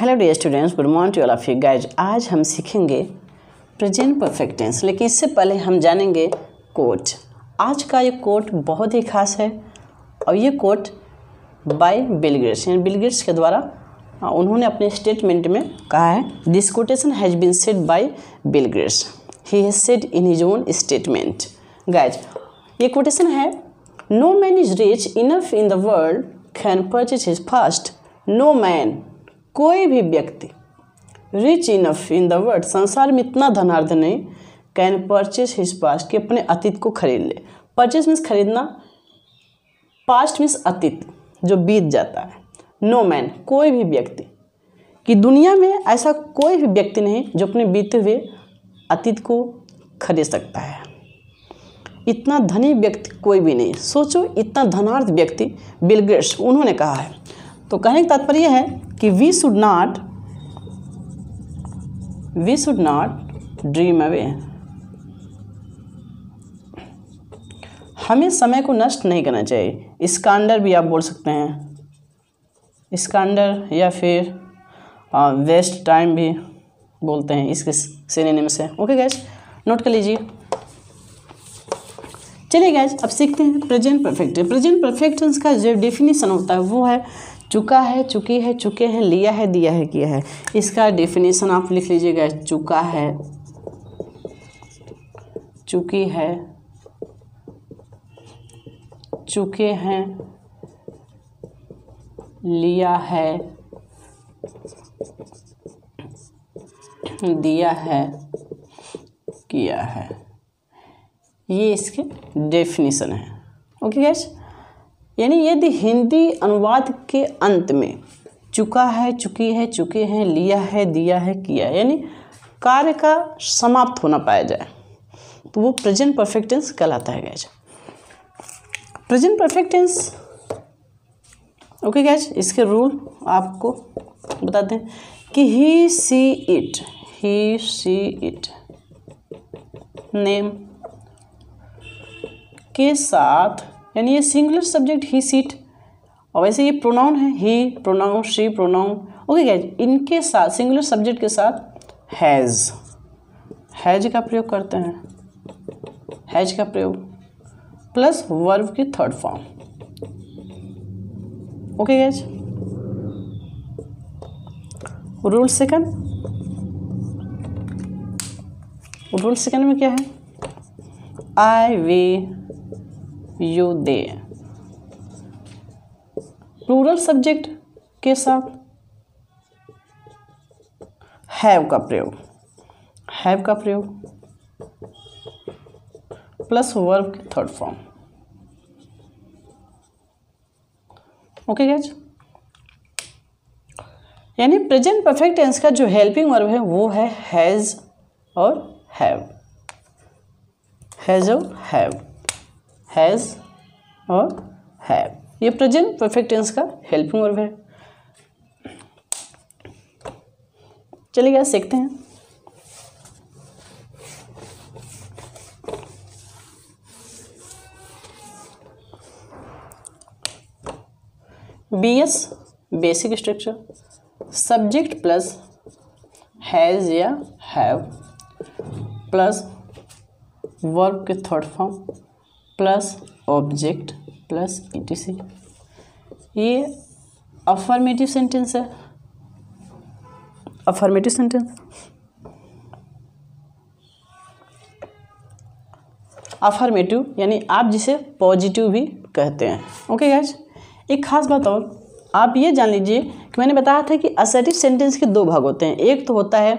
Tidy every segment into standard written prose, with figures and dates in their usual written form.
Hello dear students, good morning to all of you guys. आज हम सीखेंगे present perfect tense, लेकिन इससे पहले हम जानेंगे कोट। आज का ये कोट बहुत ही खास है और ये कोट बाय बिल गेट्स, यानी बिल गेट्स के द्वारा उन्होंने अपने स्टेटमेंट में कहा है, this quotation has been said by Bill Gates, he has said in his own statement. Guys ये कोटेशन है, no man is rich enough in the world can purchase his past. No man, कोई भी व्यक्ति rich enough in the world, संसार में इतना धनार्थ नहीं, can purchase his past, कि अपने अतीत को खरीद ले। परचेज मीन्स खरीदना, पास्ट मीन्स अतीत जो बीत जाता है। नो मैन, कोई भी व्यक्ति, कि दुनिया में ऐसा कोई भी व्यक्ति नहीं जो अपने बीते हुए अतीत को खरीद सकता है। इतना धनी व्यक्ति कोई भी नहीं। सोचो, इतना धनार्थ व्यक्ति बिल गेट्स उन्होंने कहा है। तो कहने का तात्पर्य है कि we should not dream away. हमें समय को नष्ट नहीं करना चाहिए। स्कैंडर भी आप बोल सकते हैं, स्कैंडर, या फिर वेस्ट टाइम भी बोलते हैं इसके सिनोनिम से। ओके गैस, नोट कर लीजिए। चलिए गैस, अब सीखते हैं present perfect. Present perfect tense का जो डेफिनेशन होता है वो है चुका है, चुकी है, चुके हैं, लिया है, दिया है, किया है। इसका डेफिनेशन आप लिख लीजिएगा, चुका है, चुकी है, चुके हैं, लिया है, दिया है, किया है। ये इसके डेफिनेशन है। ओके गैस, यानी यदि हिंदी अनुवाद के अंत में चुका है, चुकी है, चुके हैं, लिया है, दिया है, किया है, यानी कार्य का समाप्त होना पाया जाए तो वो प्रेजेंट परफेक्ट टेंस कहलाता है guys. Present perfect tense, okay guys, इसके रूल आपको बताते हैं कि ही सी इट नेम के साथ, यानी ये सिंगुलर सब्जेक्ट ही सीट, और वैसे ये प्रोनाउन है, he pronoun, she pronoun. Okay guys, इनके साथ सिंगुलर सब्जेक्ट के साथ हैज का प्रयोग करते हैं, हैज का प्रयोग प्लस वर्ब की third form. Okay guys, rule second में क्या है, I, we, you, they. Plural subject के साथ हैव का प्रयोग प्लस वर्ब की थर्ड फॉर्म। ओके गाइज, यानी प्रेजेंट परफेक्ट टेंस का जो हेल्पिंग वर्ब है वो है हैज और हैव, हैज और हैव, हैज़ और हैव। ये प्रेजेंट परफेक्ट टेंस का हेल्पिंग वर्ब है। चलिए गाइस, सीखते हैं। BS basic structure, subject plus has या हैव प्लस वर्ब के third form plus object plus ETC। ये अफर्मेटिव सेंटेंस है। अफर्मेटिव सेंटेंस, अफर्मेटिव यानी आप जिसे पॉजिटिव भी कहते हैं। ओके गाइस, एक खास बात और आप ये जान लीजिए कि मैंने बताया था कि असर्टिव सेंटेंस के दो भाग होते हैं। एक तो होता है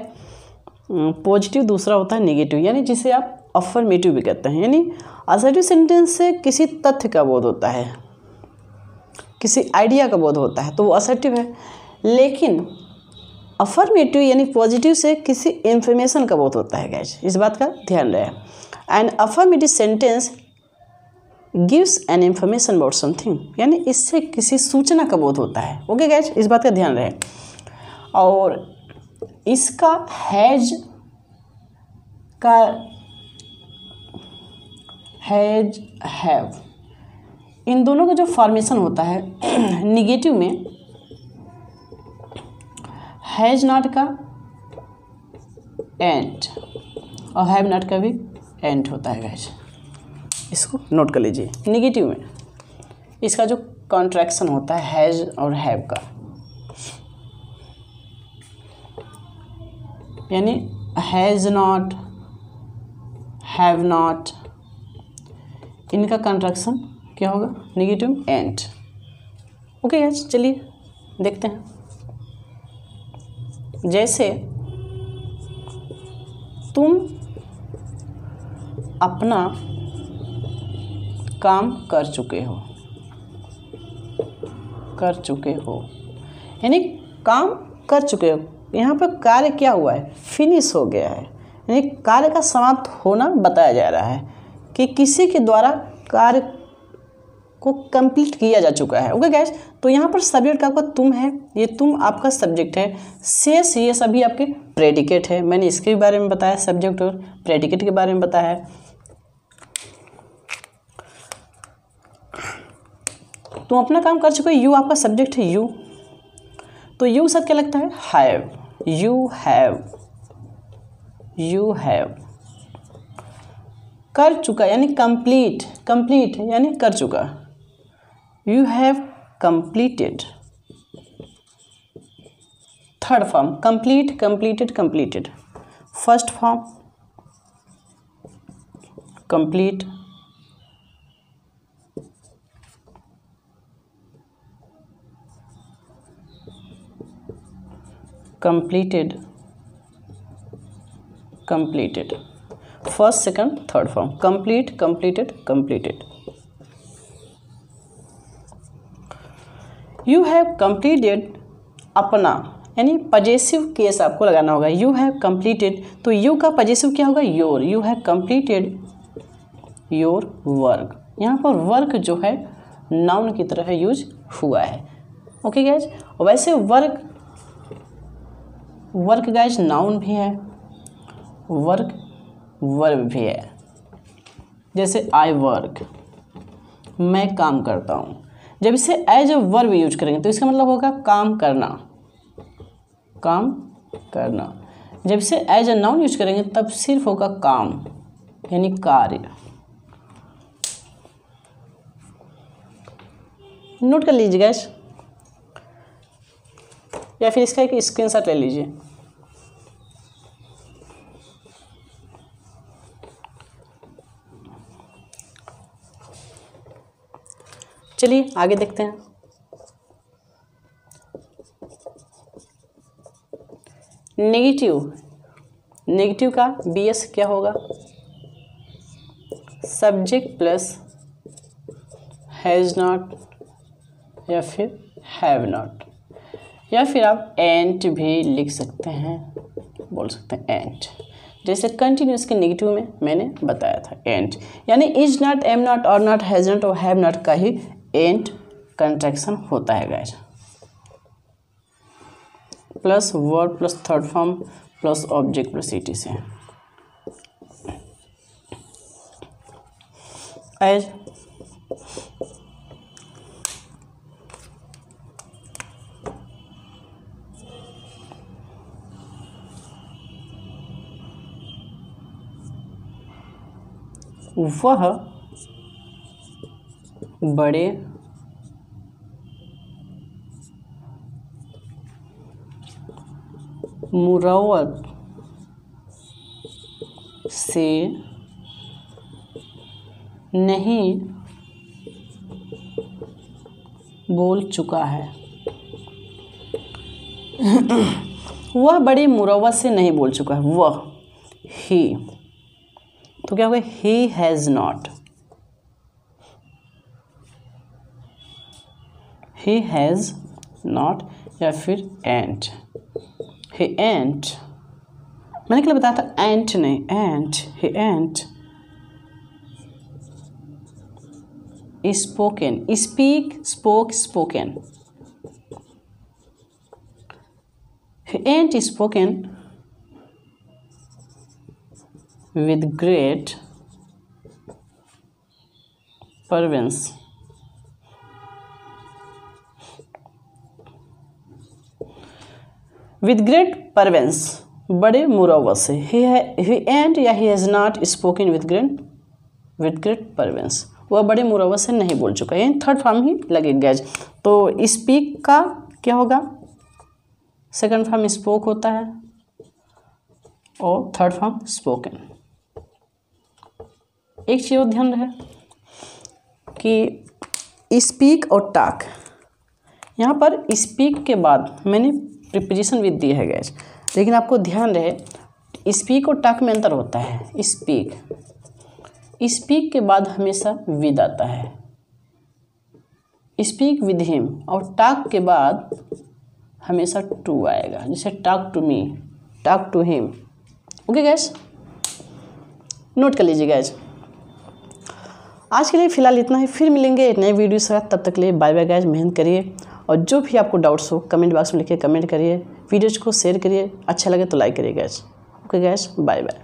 पॉजिटिव, दूसरा होता है नेगेटिव, यानी जिसे आप अफर्मेटिव भी कहते हैं। यानी असर्टिव सेंटेंस से किसी तथ्य का बोध होता है, किसी आइडिया का बोध होता है, तो वो असर्टिव है। लेकिन अफर्मेटिव यानी पॉजिटिव से किसी इंफॉर्मेशन का बोध होता है गाइस, इस बात का ध्यान रहे। And affirmative sentence gives an information about something, यानी इससे किसी सूचना का बोध होता है। ओके गाइस, इस बात का ध्यान रहे। और इसका हैज का हैज, हैव, इन दोनों का जो फॉर्मेशन होता है, निगेटिव में हैज़ नॉट का एंड और हैव नॉट का भी एंड होता है गाइस, इसको नोट कर लीजिए। नेगेटिव में इसका जो कॉन्ट्रैक्शन होता है हैज़ और हैव का, यानी हैज़ नॉट, हैव नॉट, इनका कॉन्ट्रैक्शन क्या होगा? Negative and. ओके गाइस, चलिए देखते हैं। जैसे तुम अपना काम कर चुके हो, यानी काम कर चुके हो। यहाँ पर कार्य क्या हुआ है? फिनिश हो गया है, यानी कार्य का समाप्त होना बताया जा रहा है कि किसी के द्वारा कार्य को कंप्लीट किया जा चुका है। ओके गाइस, तो यहाँ पर सब्जेक्ट आपका तुम है, ये तुम आपका सब्जेक्ट है। शेष ये सभी आपके प्रेडिकेट है। मैंने इसके बारे में बताया, सब्जेक्ट और प्रेडिकेट के बारे में बताया है। तुम अपना काम कर चुके हो, यू आपका सब्जेक्ट है, यू। तो यू साथ क्या लगता है? हैव। यू हैव कर चुका यानी कंप्लीट यानी कर चुका। You have completed. Third form completed. First form complete. Completed. First second third form completed. You have completed अपना, यानी पजेसिव केस आपको लगाना होगा। यू हैव कंप्लीटेड, तो यू का पजेसिव क्या होगा? Your. You have completed your work. यहाँ पर वर्क जो है नाउन की तरह यूज हुआ है। ओके गाइज, वैसे वर्क गाइज नाउन भी है, वर्क वर्ब भी है। जैसे आई वर्क, मैं काम करता हूँ। जब इसे एज ए वर्ब यूज करेंगे तो इसका मतलब होगा काम करना। जब इसे एज ए नाउन यूज करेंगे तब सिर्फ होगा काम, यानी कार्य। नोट कर लीजिए गाइस, या फिर इसका एक स्क्रीनशॉट ले लीजिए। चलिए आगे देखते हैं। नेगेटिव का बीएस क्या होगा? सब्जेक्ट प्लस हैज़ नॉट या फिर हैव नॉट, या फिर आप एंट भी लिख सकते हैं, बोल सकते हैं एंट। जैसे कंटिन्यूस के नेगेटिव में मैंने बताया था एंट, यानी इज नॉट, एम नॉट, और नॉट, हैज नॉट और हैव नॉट का ही एंट कंट्रैक्शन होता है guys. Plus verb plus third form plus object plus ET से। एज वह बड़े मुरव्वत से नहीं बोल चुका है। वह बड़ी मुरव्वत से नहीं बोल चुका है। वह, ही, तो क्या होगा? ही has not. He has not या फिर एंट। ही एंट, मैंने क्या बताया था? एंट नहीं, ain't. He ain't spoken, speak, spoke, spoken. He ain't spoken with great fervence. With great fervence, बड़े मुरव्वत से। ही एंड या he has not spoken with great fervence, वह बड़े मुरव्वत से नहीं बोल चुका है, थर्ड फॉर्म ही लगेगा गैज। तो स्पीक का क्या होगा, सेकंड फॉर्म स्पोक होता है और थर्ड फॉर्म स्पोकन। एक चीज़ ध्यान रहे कि स्पीक और टॉक, यहाँ पर स्पीक के बाद मैंने प्रीपोजिशन विद दी है गैस, लेकिन आपको ध्यान रहे स्पीक और टॉक में अंतर होता है। स्पीक के बाद हमेशा विद आता है, स्पीक विद हिम, और टॉक के बाद हमेशा टू आएगा, जैसे talk to me, talk to him. Okay guys, note कर लीजिए गैस। आज के लिए फ़िलहाल इतना ही, फिर मिलेंगे एक नए वीडियो के साथ, तब तक के लिए बाय बाय गैस। मेहनत करिए और जो भी आपको डाउट्स हो कमेंट बॉक्स में लिखिए, कमेंट करिए, वीडियोज़ को शेयर करिए, अच्छा लगे तो लाइक करिए guys. Okay guys, bye bye.